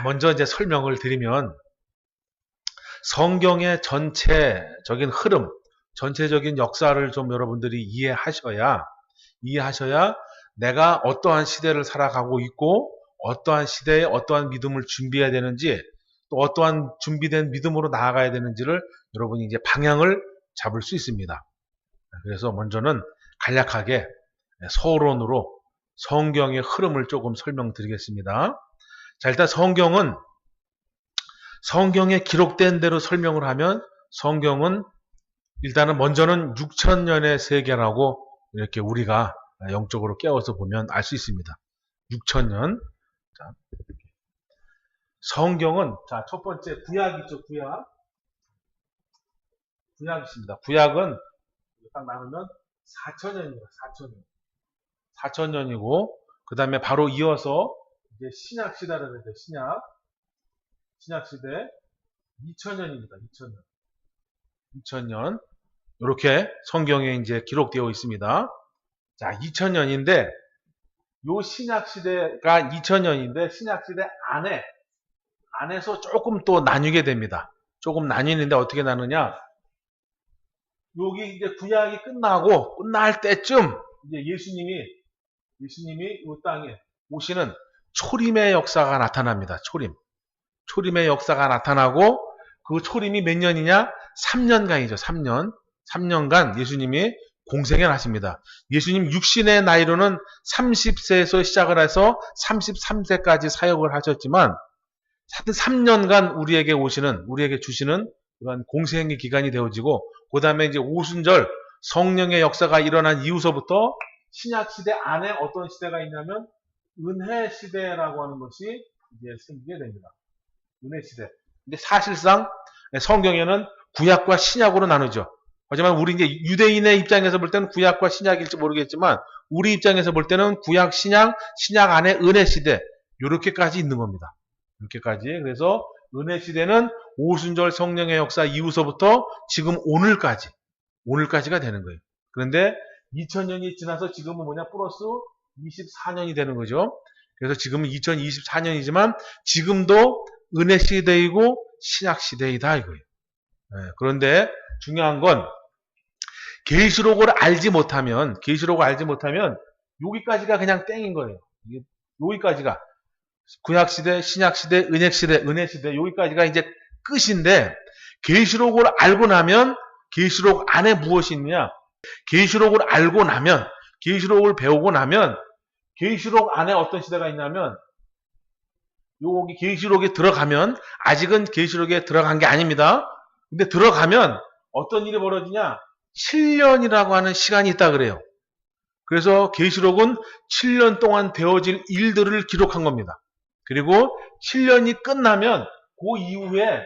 먼저 이제 설명을 드리면 성경의 전체적인 흐름, 전체적인 역사를 좀 여러분들이 이해하셔야 내가 어떠한 시대를 살아가고 있고 어떠한 시대에 어떠한 믿음을 준비해야 되는지 또 어떠한 준비된 믿음으로 나아가야 되는지를 여러분이 이제 방향을 잡을 수 있습니다. 그래서 먼저는 간략하게 서론으로 성경의 흐름을 조금 설명드리겠습니다. 자, 일단 성경에 기록된 대로 설명을 하면 성경은 일단은 먼저는 6,000년의 세계라고 이렇게 우리가 영적으로 깨워서 보면 알 수 있습니다. 6,000년. 자, 성경은 자, 첫 번째 구약 있죠, 구약. 구약 있습니다. 구약은 딱 나누면 4,000년입니다. 4,000년. 4,000년이고 그 다음에 바로 이어서 이제 신약 시대를 해야 돼요. 신약 시대 2,000년입니다. 2,000년. 2,000년. 이렇게 성경에 이제 기록되어 있습니다. 자, 2,000년인데 요 신약 시대가 2,000년인데 신약 시대 안에서 조금 또 나뉘게 됩니다. 조금 나뉘는데 어떻게 나누냐? 여기 이제 구약이 끝날 때쯤 이제 예수님이 이 땅에 오시는 초림의 역사가 나타납니다. 초림의 역사가 나타나고 그 초림이 몇 년이냐? 3년간이죠. 3년간 예수님이 공생을 하십니다. 예수님 육신의 나이로는 30세에서 시작을 해서 33세까지 사역을 하셨지만 하여튼 3년간 우리에게 주시는 그런 공생의 기간이 되어지고 그 다음에 이제 오순절 성령의 역사가 일어난 이후서부터 신약 시대 안에 어떤 시대가 있냐면 은혜 시대라고 하는 것이 이제 생기게 됩니다. 은혜 시대. 근데 사실상 성경에는 구약과 신약으로 나누죠. 하지만 우리 이제 유대인의 입장에서 볼 때는 구약과 신약일지 모르겠지만 우리 입장에서 볼 때는 구약, 신약 안에 은혜 시대 이렇게까지 있는 겁니다. 이렇게까지. 그래서 은혜 시대는 오순절 성령의 역사 이후서부터 지금 오늘까지가 되는 거예요. 그런데 2000년이 지나서 지금은 뭐냐? 플러스 24년이 되는 거죠. 그래서 지금은 2024년이지만 지금도 은혜 시대이고 신약 시대이다 이거예요. 그런데 중요한 건 계시록을 알지 못하면 여기까지가 그냥 땡인 거예요. 여기까지가 구약 시대, 신약 시대, 은혜 시대 여기까지가 이제 끝인데 계시록을 알고 나면 계시록 안에 무엇이 있느냐? 계시록을 알고 나면 계시록을 배우고 나면 계시록 안에 어떤 시대가 있냐면 여기 계시록에 들어가면 아직은 계시록에 들어간 게 아닙니다. 근데 들어가면 어떤 일이 벌어지냐? 7년이라고 하는 시간이 있다 그래요. 그래서 계시록은 7년 동안 되어질 일들을 기록한 겁니다. 그리고 7년이 끝나면 그 이후에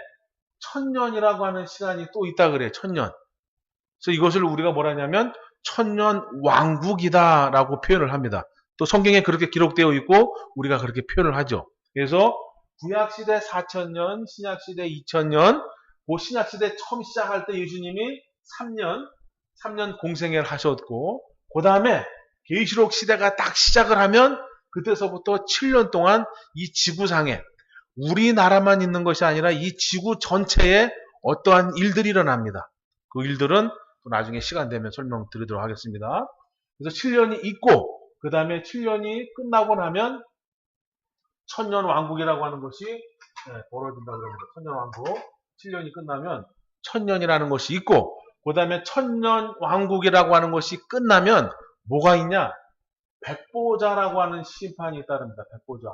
1000년이라고 하는 시간이 또 있다 그래요. 1000년. 그래서 이것을 우리가 뭐라 하냐면 1000년 왕국이다라고 표현을 합니다. 또 성경에 그렇게 기록되어 있고 우리가 그렇게 표현을 하죠. 그래서 구약시대 4000년, 신약시대 2000년, 그 신약시대 처음 시작할 때 예수님이 3년 공생애를 하셨고 그 다음에 계시록 시대가 딱 시작을 하면 그때서부터 7년 동안 이 지구상에 우리나라만 있는 것이 아니라 이 지구 전체에 어떠한 일들이 일어납니다. 그 일들은 또 나중에 시간 되면 설명드리도록 하겠습니다. 그래서 7년이 있고 그 다음에 7년이 끝나고 나면 천년 왕국이라고 하는 것이 벌어진다고 합니다. 천년 왕국. 7년이 끝나면 천년이라는 것이 있고 그 다음에 천년 왕국이라고 하는 것이 끝나면 뭐가 있냐? 백보자라고 하는 심판이 따릅니다. 백보자.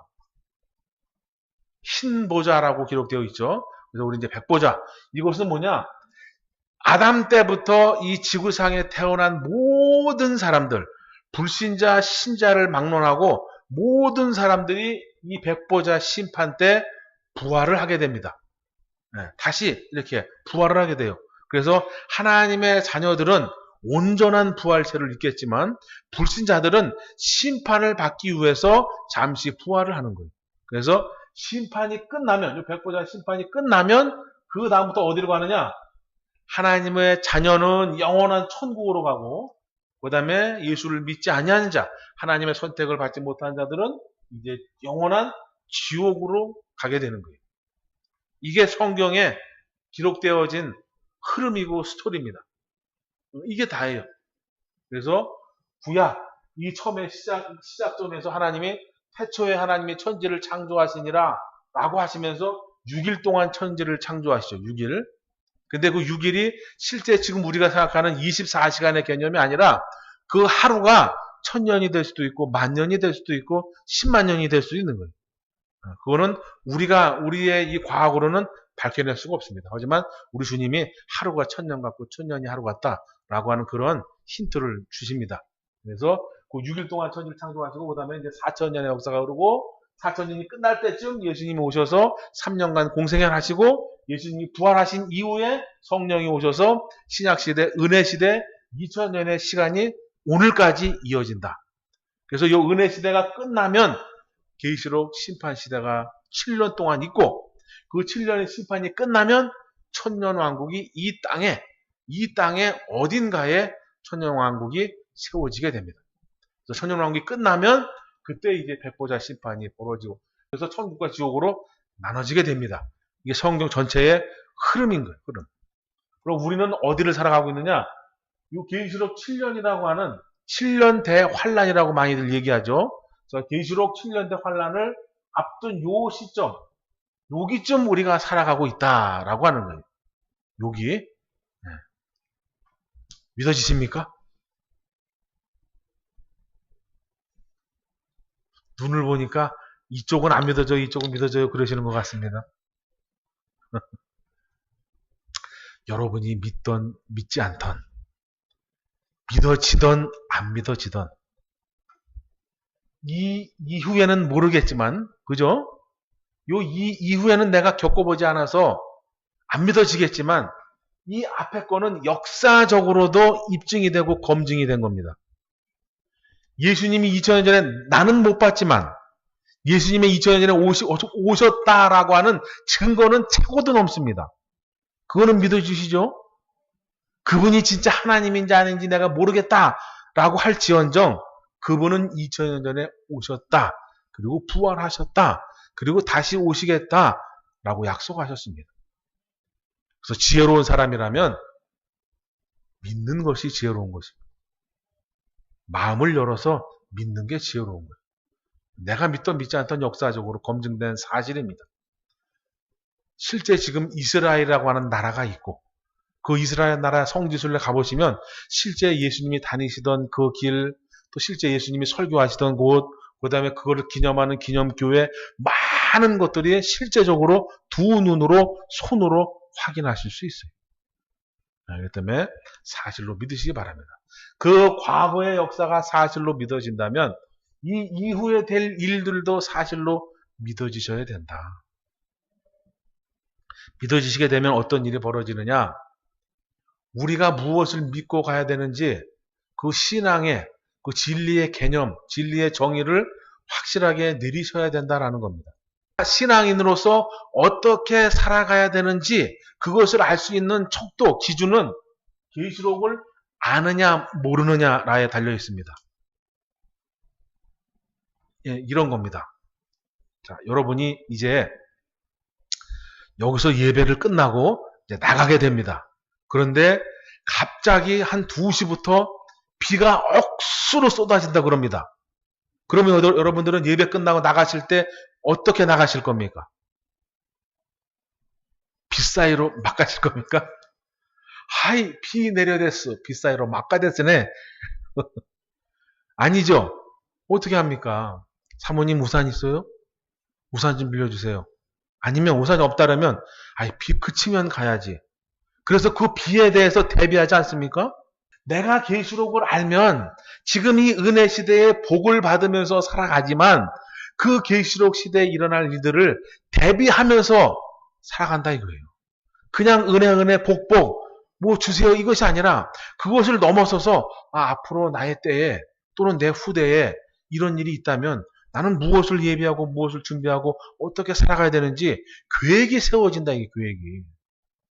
흰보자라고 기록되어 있죠. 그래서 우리 이제 백보자. 이것은 뭐냐? 아담 때부터 이 지구상에 태어난 모든 사람들, 불신자, 신자를 막론하고 모든 사람들이 이 백보자 심판 때 부활을 하게 됩니다. 다시 이렇게 부활을 하게 돼요. 그래서 하나님의 자녀들은 온전한 부활체를 입겠지만 불신자들은 심판을 받기 위해서 잠시 부활을 하는 거예요. 그래서 심판이 끝나면, 이 백보자 심판이 끝나면 그 다음부터 어디로 가느냐? 하나님의 자녀는 영원한 천국으로 가고 그 다음에 예수를 믿지 아니하는 자, 하나님의 선택을 받지 못한 자들은 이제 영원한 지옥으로 가게 되는 거예요. 이게 성경에 기록되어진 흐름이고 스토리입니다. 이게 다예요. 그래서 구약, 이 처음에 시작점에서 하나님이 태초에 하나님이 천지를 창조하시니라 라고 하시면서 6일 동안 천지를 창조하시죠. 6일. 근데 그 6일이 실제 지금 우리가 생각하는 24시간의 개념이 아니라 그 하루가 1000년이 될 수도 있고 10,000년이 될 수도 있고 10만 년이 될 수도 있는 거예요. 그거는 우리의 이 과학으로는 밝혀낼 수가 없습니다. 하지만 우리 주님이 하루가 1000년 같고 1000년이 하루 같다라고 하는 그런 힌트를 주십니다. 그래서 그 6일 동안 천지를 창조하시고 그 다음에 이제 4000년의 역사가 흐르고 4000년이 끝날 때쯤 예수님이 오셔서 3년간 공생애를 하시고 예수님이 부활하신 이후에 성령이 오셔서 신약시대, 은혜시대 2000년의 시간이 오늘까지 이어진다. 그래서 이 은혜시대가 끝나면 계시록 심판시대가 7년 동안 있고 그 7년의 심판이 끝나면 천년왕국이 이 땅에 어딘가에 천년왕국이 세워지게 됩니다. 그래서 천년왕국이 끝나면 그때 이제 백보자 심판이 벌어지고 그래서 천국과 지옥으로 나눠지게 됩니다. 이게 성경 전체의 흐름인 거예요. 흐름. 그럼 우리는 어디를 살아가고 있느냐? 이 계시록 7년이라고 하는 7년 대환란이라고 많이들 얘기하죠. 그래서 계시록 7년 대환란을 앞둔 요 시점, 여기쯤 우리가 살아가고 있다라고 하는 거예요. 여기. 네. 믿어지십니까? 눈을 보니까 이쪽은 안 믿어져요, 이쪽은 믿어져요 그러시는 것 같습니다. 여러분이 믿던 믿지 않던 믿어지던 안 믿어지던 이 이후에는 모르겠지만 그죠? 이후에는 내가 겪어보지 않아서 안 믿어지겠지만 이 앞에 거는 역사적으로도 입증이 되고 검증이 된 겁니다. 예수님이 2000년 전에 나는 못 봤지만 예수님이 2000년 전에 오셨다라고 하는 증거는 최고도 넘습니다. 그거는 믿어주시죠? 그분이 진짜 하나님인지 아닌지 내가 모르겠다라고 할지언정 그분은 2000년 전에 오셨다. 그리고 부활하셨다. 그리고 다시 오시겠다라고 약속하셨습니다. 그래서 지혜로운 사람이라면 믿는 것이 지혜로운 것입니다. 마음을 열어서 믿는 게 지혜로운 거예요. 내가 믿던 믿지 않던 역사적으로 검증된 사실입니다. 실제 지금 이스라엘이라고 하는 나라가 있고 그 이스라엘 나라 성지순례 가보시면 실제 예수님이 다니시던 그 길, 또 실제 예수님이 설교하시던 곳, 그 다음에 그거를 기념하는 기념교회 많은 것들이 실제적으로 두 눈으로 손으로 확인하실 수 있어요. 그렇기 때문에 사실로 믿으시기 바랍니다. 그 과거의 역사가 사실로 믿어진다면 이 이후에 될 일들도 사실로 믿어지셔야 된다. 믿어지시게 되면 어떤 일이 벌어지느냐? 우리가 무엇을 믿고 가야 되는지 그 신앙의 그 진리의 개념, 진리의 정의를 확실하게 내리셔야 된다라는 겁니다. 신앙인으로서 어떻게 살아가야 되는지 그것을 알 수 있는 척도, 기준은 계시록을 아느냐 모르느냐라에 달려 있습니다. 예, 이런 겁니다. 자, 여러분이 이제 여기서 예배를 끝나고 이제 나가게 됩니다. 그런데 갑자기 한 2시부터 비가 억수로 쏟아진다 그럽니다. 그러면 여러분들은 예배 끝나고 나가실 때 어떻게 나가실 겁니까? 빗 사이로 막 가실 겁니까? 하이, 비 내려댔어. 빗 사이로 막 가댔으네. 아니죠. 어떻게 합니까? 사모님 우산 있어요? 우산 좀 빌려주세요. 아니면 우산이 없다라면 비 그치면 가야지. 그래서 그 비에 대해서 대비하지 않습니까? 내가 계시록을 알면 지금 이 은혜 시대에 복을 받으면서 살아가지만 그 계시록 시대에 일어날 일들을 대비하면서 살아간다 이거예요. 그냥 은혜 복 뭐 주세요 이것이 아니라 그것을 넘어서서 앞으로 나의 때에 또는 내 후대에 이런 일이 있다면 나는 무엇을 예비하고 무엇을 준비하고 어떻게 살아가야 되는지 계획이 세워진다, 이 계획이.